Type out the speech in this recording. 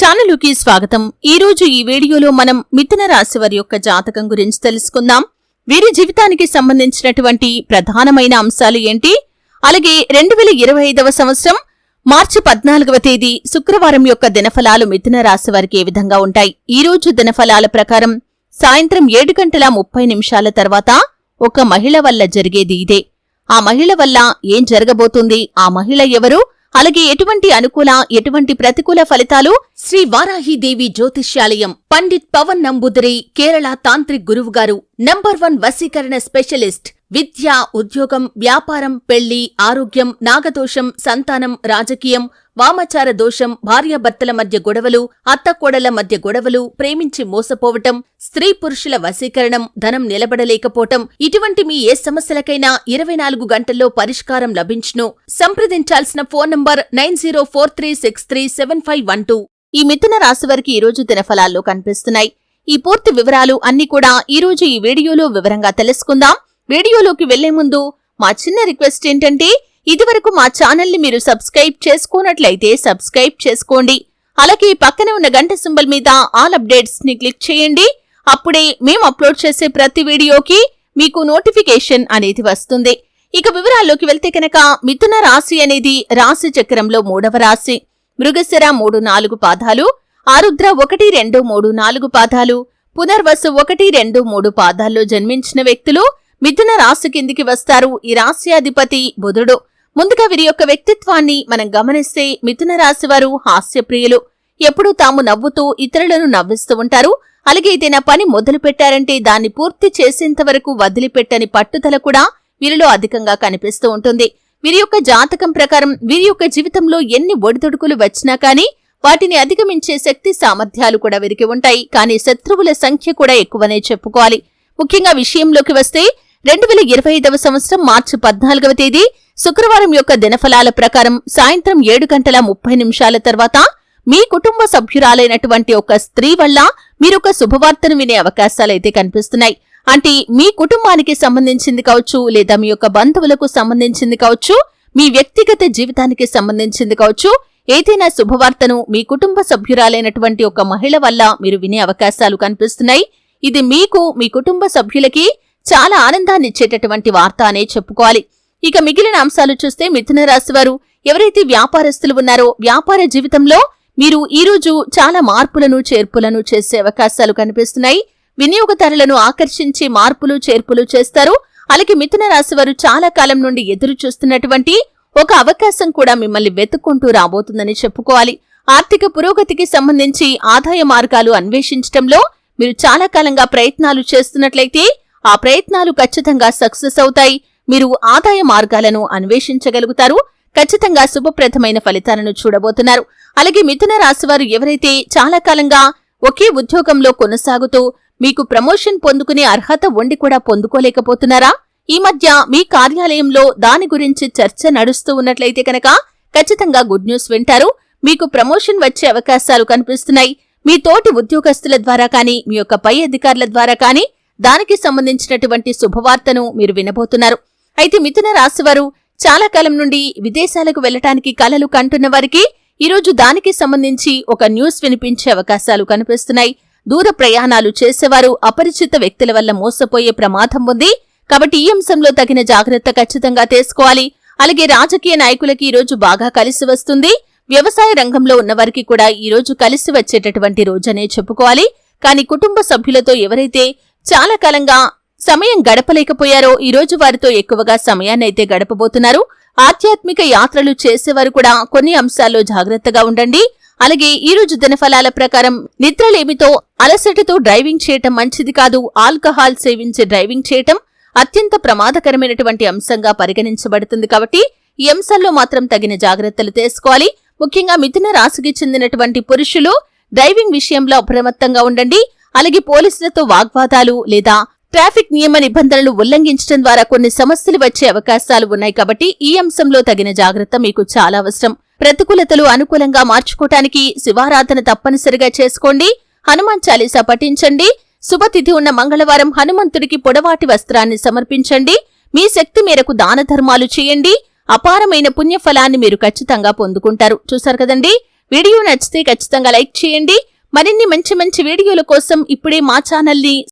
ఛానలుకి స్వాగతం। ఈ రోజు ఈ వీడియోలో మనం మిథున రాశి వారి యొక్క జాతకం గురించి తెలుసుకుందాం। వీరి జీవితానికి సంబంధించినటువంటి ప్రధానమైన అంశాలు ఏంటి, అలాగే 2025వ సంవత్సరం మార్చి 14వ తేదీ శుక్రవారం యొక్క దినఫలాలు మిథున రాశి వారికి ఏ విధంగా ఉంటాయి। ఈ రోజు దినఫలాల ప్రకారం సాయంత్రం 7:30 తర్వాత ఒక మహిళ వల్ల జరిగేది ఇదే। ఆ మహిళ వల్ల ఏం జరగబోతుంది, ఆ మహిళ ఎవరు, అలాగే ఎటువంటి అనుకూల ఎటువంటి ప్రతికూల ఫలితాలు శ్రీ వారాహిదేవి జ్యోతిష్యాలయం పండిత్ పవన్ నంబూదరి కేరళ తాంత్రిక్ గురువు గారు నంబర్ 1 వశీకరణ స్పెషలిస్ట్। విద్య, ఉద్యోగం, వ్యాపారం, పెళ్లి, ఆరోగ్యం, నాగదోషం, సంతానం, రాజకీయం, వామచార దోషం, భార్యాభర్తల మధ్య గొడవలు, అత్తకోడల మధ్య గొడవలు, ప్రేమించి మోసపోవటం, స్త్రీ పురుషుల వశీకరణం, ధనం నిలబడలేకపోవటం, ఇటువంటి మీ ఏ సమస్యలకైనా 24 గంటల్లో పరిష్కారం లభించును। సంప్రదించాల్సిన ఫోన్ నంబర్ 9043637512। ఈ మిథున రాశి వారికి ఈ రోజు దినఫలాల్లో కనిపిస్తున్నాయి। ఈ పూర్తి వివరాలు అన్ని కూడా ఈ రోజు ఈ వీడియోలో వివరంగా తెలుసుకుందాం। వీడియోలోకి వెళ్లే ముందు మా చిన్న రిక్వెస్ట్ ఏంటంటే, ఇదివరకు మా ఛానల్ ని మీరు సబ్స్క్రైబ్ చేసుకోనట్లయితే సబ్స్క్రైబ్ చేసుకోండి, అలాగే పక్కనే ఉన్న గంట సింబల్ మీద ఆల్ అప్డేట్స్ ని క్లిక్ చేయండి। అప్పుడే మేము అప్లోడ్ చేసే ప్రతి వీడియోకి మీకు నోటిఫికేషన్ అనేది వస్తుంది। ఇక వివరాల్లోకి వెళ్తే కనుక మిథున రాశి అనేది రాశి చక్రంలో 3వ రాశి। మృగశిర 3-4 పాదాలు, ఆరుద్ర 1-2-3-4 పాదాలు, పునర్వసు 1-2-3 పాదాల్లో జన్మించిన వ్యక్తులు మిథున రాశి కిందికి వస్తారు। ఈ రాశి అధిపతి బుధుడు। ముందుగా వీరి యొక్క వ్యక్తిత్వాన్ని మనం గమనిస్తే మిథున రాశి వారు హాస్యప్రియులు, ఎప్పుడూ తాము నవ్వుతూ ఇతరులను నవ్విస్తూ ఉంటారు। అలాగే ఏదైనా పని మొదలు పెట్టారంటే దాన్ని పూర్తి చేసేంత వరకు వదిలిపెట్టని పట్టుదల కూడా వీరిలో అధికంగా కనిపిస్తూ ఉంటుంది। వీరి యొక్క జాతకం ప్రకారం వీరి యొక్క జీవితంలో ఎన్ని ఒడిదుడుకులు వచ్చినా కానీ వాటిని అధిగమించే శక్తి సామర్థ్యాలు కూడా వీరికి ఉంటాయి, కానీ శత్రువుల సంఖ్య కూడా ఎక్కువనే చెప్పుకోవాలి। ముఖ్యంగా విషయంలోకి వస్తే 2025వ సంవత్సరం మార్చి 14వ తేదీ శుక్రవారం యొక్క దినఫలాల ప్రకారం సాయంత్రం 7:30 తర్వాత మీ కుటుంబ సభ్యురాలైనటువంటి ఒక స్త్రీ వల్ల మీరొక శుభవార్తను వినే అవకాశాలైతే కనిపిస్తున్నాయి। అంటే మీ కుటుంబానికి సంబంధించింది కావచ్చు, లేదా మీ యొక్క బంధువులకు సంబంధించింది కావచ్చు, మీ వ్యక్తిగత జీవితానికి సంబంధించింది కావచ్చు, ఏదైనా శుభవార్తను మీ కుటుంబ సభ్యురాలైనటువంటి ఒక మహిళ వల్ల మీరు వినే అవకాశాలు కనిపిస్తున్నాయి। ఇది మీకు మీ కుటుంబ సభ్యులకి చాలా ఆనందాన్ని ఇచ్చేటటువంటి వార్త అనే చెప్పుకోవాలి। ఇక మిగిలిన అంశాలు చూస్తే మిథున రాశి వారు ఎవరైతే వ్యాపారస్తులు ఉన్నారో వ్యాపార జీవితంలో మీరు ఈ రోజు చాలా మార్పులను చేర్పులను చేసే అవకాశాలు కనిపిస్తున్నాయి। వినియోగదారులను ఆకర్షించి మార్పులు చేర్పులు చేస్తారు। అలాగే మిథున రాశి వారు చాలా కాలం నుండి ఎదురు చూస్తున్నటువంటి ఒక అవకాశం కూడా మిమ్మల్ని వెతుక్కుంటూ రాబోతుందని చెప్పుకోవాలి। ఆర్థిక పురోగతికి సంబంధించి ఆదాయ మార్గాలు అన్వేషించడంలో మీరు చాలా కాలంగా ప్రయత్నాలు చేస్తున్నట్లయితే ఆ ప్రయత్నాలు ఖచ్చితంగా సక్సెస్ అవుతాయి। మీరు ఆదాయ మార్గాలను అన్వేషించగలుగుతారు, ఖచ్చితంగా శుభప్రదమైన ఫలితాలను చూడబోతున్నారు। అలాగే మిథున రాశి వారు ఎవరైతే చాలా కాలంగా ఒకే ఉద్యోగంలో కొనసాగుతూ మీకు ప్రమోషన్ పొందుకునే అర్హత ఉండి కూడా పొందుకోలేకపోతున్నారా, ఈ మధ్య మీ కార్యాలయంలో దాని గురించి చర్చ నడుస్తూ ఉన్నట్లయితే కనుక ఖచ్చితంగా గుడ్ న్యూస్ వింటారు। మీకు ప్రమోషన్ వచ్చే అవకాశాలు కనిపిస్తున్నాయి। మీ తోటి ఉద్యోగస్తుల ద్వారా కానీ మీ యొక్క పై అధికారుల ద్వారా కానీ దానికి సంబంధించినటువంటి శుభవార్తను మీరు వినబోతున్నారు। అయితే మిథున రాశి వారు చాలా కాలం నుండి విదేశాలకు వెళ్లటానికి కలలు కంటున్న వారికి ఈరోజు దానికి సంబంధించి ఒక న్యూస్ వినిపించే అవకాశాలు కనిపిస్తున్నాయి। దూర ప్రయాణాలు చేసేవారు అపరిచిత వ్యక్తుల వల్ల మోసపోయే ప్రమాదం ఉంది, కాబట్టి ఈ అంశంలో తగిన జాగ్రత్త ఖచ్చితంగా తీసుకోవాలి। అలాగే రాజకీయ నాయకులకి ఈరోజు బాగా కలిసి వస్తుంది। వ్యవసాయ రంగంలో ఉన్నవారికి కూడా ఈ రోజు కలిసి వచ్చేటటువంటి రోజనే చెప్పుకోవాలి। కానీ కుటుంబ సభ్యులతో ఎవరైతే చాలా కాలంగా సమయం గడపలేకపోయారో ఈ రోజు వారితో ఎక్కువగా సమయాన్నైతే గడపబోతున్నారు। ఆధ్యాత్మిక యాత్రలు చేసేవారు కూడా కొన్ని అంశాల్లో జాగ్రత్తగా ఉండండి। అలాగే ఈ రోజు దినఫలాల ప్రకారం నిద్రలేమితో అలసటతో డ్రైవింగ్ చేయటం మంచిది కాదు। ఆల్కహాల్ సేవించి డ్రైవింగ్ చేయటం అత్యంత ప్రమాదకరమైనటువంటి అంశంగా పరిగణించబడుతుంది, కాబట్టి ఈ అంశాల్లో మాత్రం తగిన జాగ్రత్తలు తీసుకోవాలి। ముఖ్యంగా మిథున రాశికి చెందినటువంటి పురుషులు డ్రైవింగ్ విషయంలో అప్రమత్తంగా ఉండండి। అలాగే పోలీసులతో వాగ్వాదాలు లేదా ట్రాఫిక్ నియమ నిబంధనలు ఉల్లంఘించడం ద్వారా కొన్ని సమస్యలు వచ్చే అవకాశాలు ఉన్నాయి, కాబట్టి ఈ అంశంలో తగిన జాగ్రత్త మీకు చాలా అవసరం। ప్రతికూలతలు అనుకూలంగా మార్చుకోవటానికి శివారాధన తప్పనిసరిగా చేసుకోండి। హనుమాన్ చాలీసా పఠించండి। శుభతిథి ఉన్న మంగళవారం హనుమంతుడికి పొడవాటి వస్త్రాన్ని సమర్పించండి। మీ శక్తి మేరకు దాన ధర్మాలు చేయండి। అపారమైన పుణ్యఫలాన్ని మీరు ఖచ్చితంగా పొందుకుంటారు। చూశారు కదండి, వీడియో నచ్చితే ఖచ్చితంగా లైక్ చేయండి. మరిన్ని మంచి మంచి వీడియోల కోసం ఇప్పుడే మా ఛానల్ని